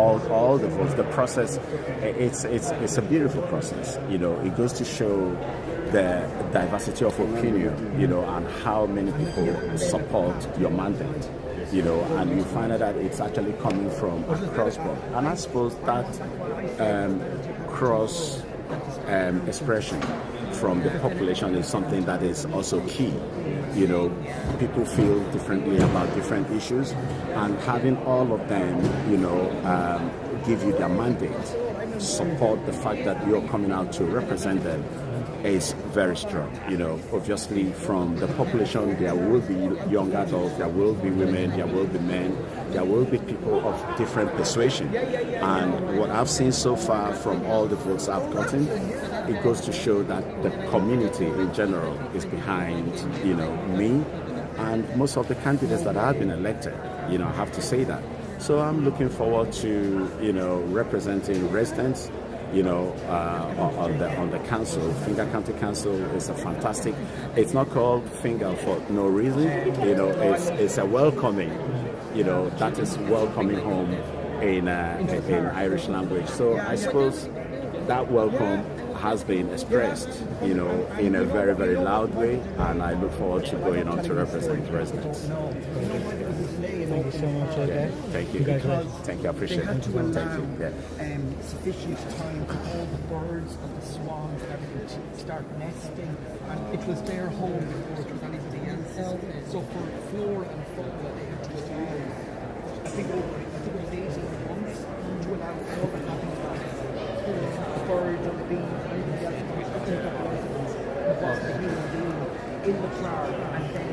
all the votes. The process, it's a beautiful process. It goes to show the diversity of opinion, and how many people support your mandate, and you find out that it's actually coming from across board. And I suppose that cross expression from the population is something that is also key. People feel differently about different issues, and having all of them, give you their mandate, support the fact that you're coming out to represent them, is very strong. Obviously from the population there will be young adults, there will be women, there will be men, there will be people of different persuasion. And what I've seen so far from all the votes I've gotten, it goes to show that the community in general is behind, me and most of the candidates that have been elected. I have to say that. So I'm looking forward to, representing residents, on the council. Finger County Council is a fantastic. It's not called Finger for no reason. It's a welcoming. That is welcoming home in Irish language. So I suppose that welcome has been expressed, in a very, very loud way, and I look forward to going on to represent residents. Thank you so much, JK. Thank you. Thank you. I appreciate it. Thank you. Yeah. Sufficient time for all the birds and the swans and everything to start nesting, and it was their home before it was anybody else's. So for flora and fauna, they had to allow, I think it was 18 months to allow all the habitat, the birds and the bees and everything else to be opened up residents. It was the human being in the flower, and then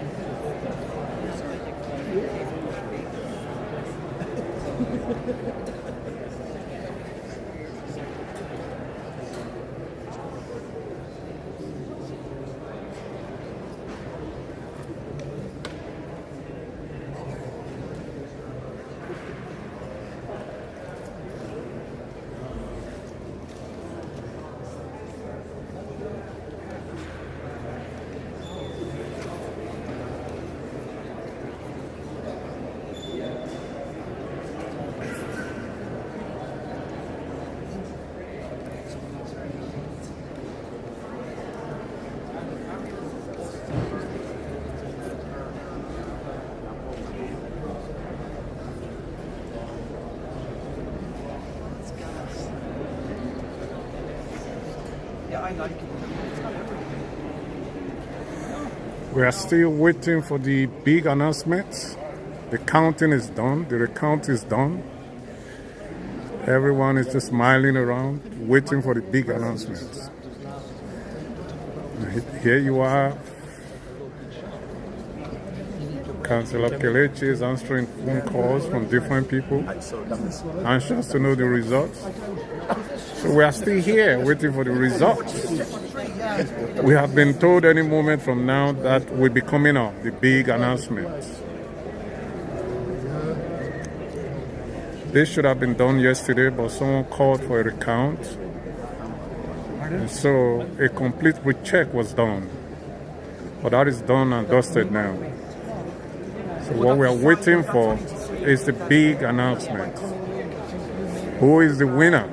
we are still waiting for the big announcement. The counting is done. The recount is done. Everyone is just smiling around, waiting for the big announcement. Here you are. Councillor Cllr is answering phone calls from different people, anxious to know the results. So we are still here waiting for the results. We have been told any moment from now that will be coming up, the big announcement. This should have been done yesterday, but someone called for a recount. And so a complete recheck was done. But that is done and dusted now. So what we are waiting for is the big announcement. Who is the winner?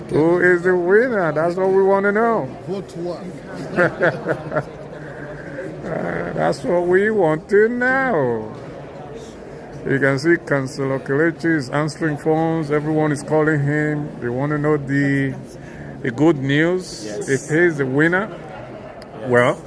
Who is the winner? That's what we want to know. Vote what? That's what we want to know. You can see Councillor Cllr is answering phones. Everyone is calling him. They want to know the good news. Yes. If he's the winner, well,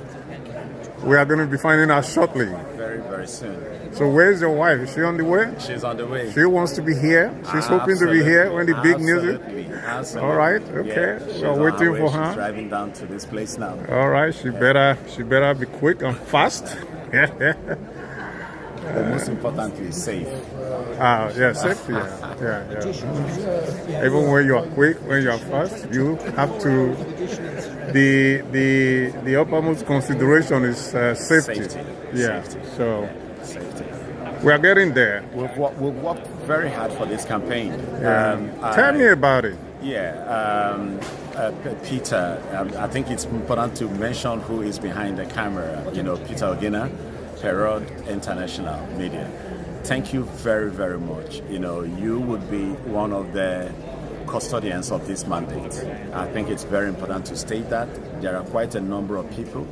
we are going to be finding out shortly. Very, very soon. So where's your wife? Is she on the way? She's on the way. She wants to be here. She's hoping to be here when the big news is. Absolutely. All right. Okay. Yeah, So waiting for her. She's driving down to this place now. All right. She better be quick and fast. But most importantly, safe. Yeah, safety. Yeah. Even when you are quick, when you are fast, you have to. The uppermost consideration is safety. Yeah. Safety. So Safety. we are getting there. We've worked very hard for this campaign. Tell me about it. Peter, I think it's important to mention who is behind the camera. Peter Ogina, Perod International Media. thank you very, very much. You know, you would be one of the custodians of this mandate. I think it's very important to state that. There are quite a number of people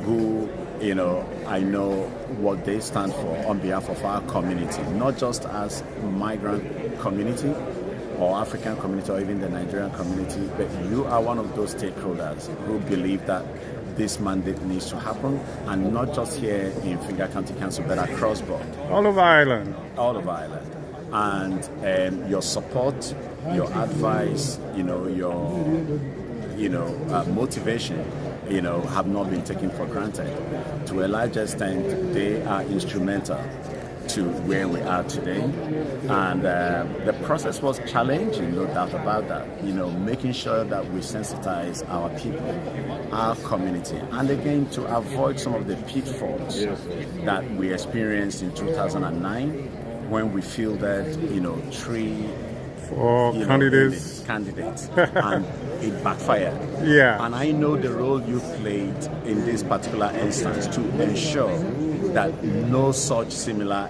who, you know, I know what they stand for on behalf of our community, not just as migrant community or African community or even the Nigerian community, but you are one of those stakeholders who believe that this mandate needs to happen, and not just here in Finger County Council, but across board. All over Ireland. All over Ireland. And your support, your advice, you know, your motivation, you know, have not been taken for granted. To a large extent, they are instrumental to where we are today. And the process was challenging, no doubt about that. You know, making sure that we sensitize our people, our community, and again, to avoid some of the pitfalls that we experienced in 2009 when we fielded, you know, three candidates and it backfired. Yeah. And I know the role you played in this particular instance to ensure that no such similar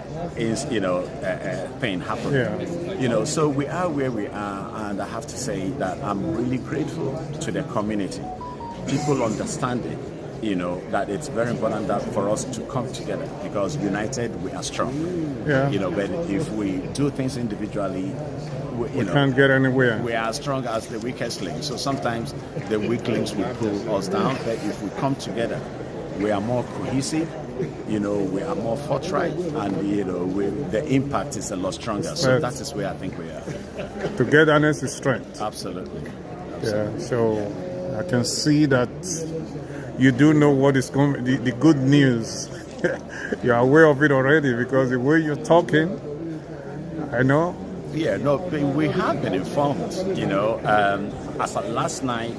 thing happened. Yeah. You know, so we are where we are, and I have to say that I'm really grateful to the community. People understand it, you know, that it's very important that for us to come together, because united we are strong. Yeah. You know, but if we do things individually, we can't get anywhere. We are as strong as the weakest link. So sometimes the weak links will pull us down, but if we come together, we are more cohesive. You know, we are more forthright, and you know, the impact is a lot stronger. So that is where I think we are. Togetherness is strength. Absolutely. Yeah. So I can see that you do know what is going. The good news. You're aware of it already, because the way you're talking, I know. Yeah, no, we have been informed, you know. As of last night,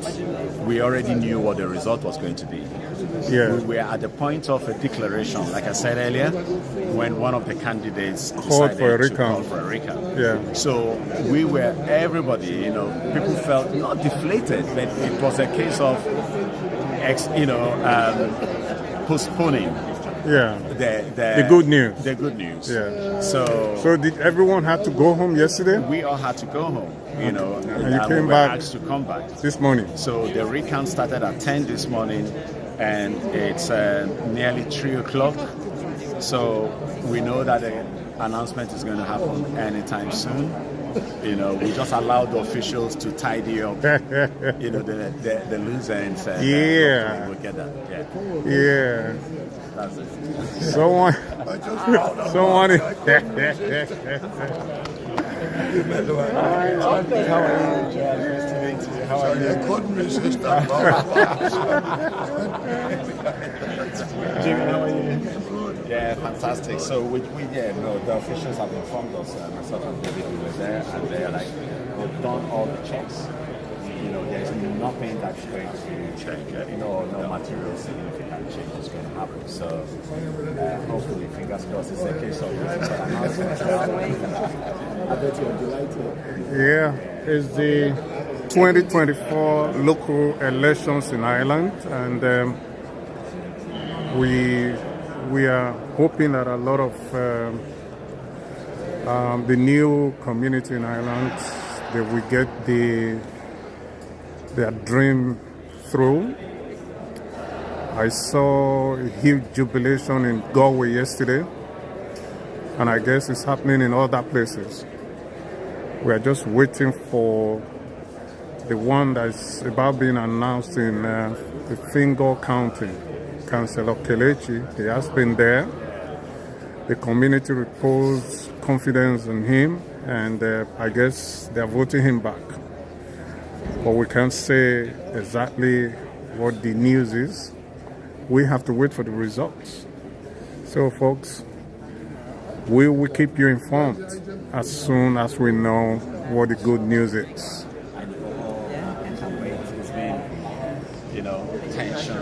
we already knew what the result was going to be. Yeah. We were at the point of a declaration, like I said earlier, when one of the candidates called for a recount. Yeah. So we were, everybody, you know, people felt not deflated, but it was a case of, postponing. Yeah. The good news. The good news. Yeah. So did everyone have to go home yesterday? We all had to go home, you know, and you came we were back asked to come back this morning. So the recount started at 10 this morning, and it's nearly 3 o'clock. So we know that the announcement is going to happen anytime soon. You know, we just allowed the officials to tidy up, you know, the loose ends. Yeah. We'll get that. Yeah. Yeah. That's it. Someone. How are you? I couldn't resist that. Jimmy, how are you? Yeah, fantastic. So the officials have informed us, myself and David, we were there, and they're like, they've done all the checks. You know, there's nothing that's going to change. No material significant change is going to happen. So hopefully, fingers crossed, it's a case of I bet you're delighted. Yeah, it's the 2024 local elections in Ireland, and we are hoping that a lot of the new community in Ireland, they will get their dream through. I saw a huge jubilation in Galway yesterday, and I guess it's happening in other places. We are just waiting for the one that's about being announced in the Fingal County. Councillor Cllr, he has been there. The community reposed confidence in him, and I guess they're voting him back. But we can't say exactly what the news is. We have to wait for the results. So, folks, we will keep you informed as soon as we know what the good news is. I can't wait. It's been, you know, tension.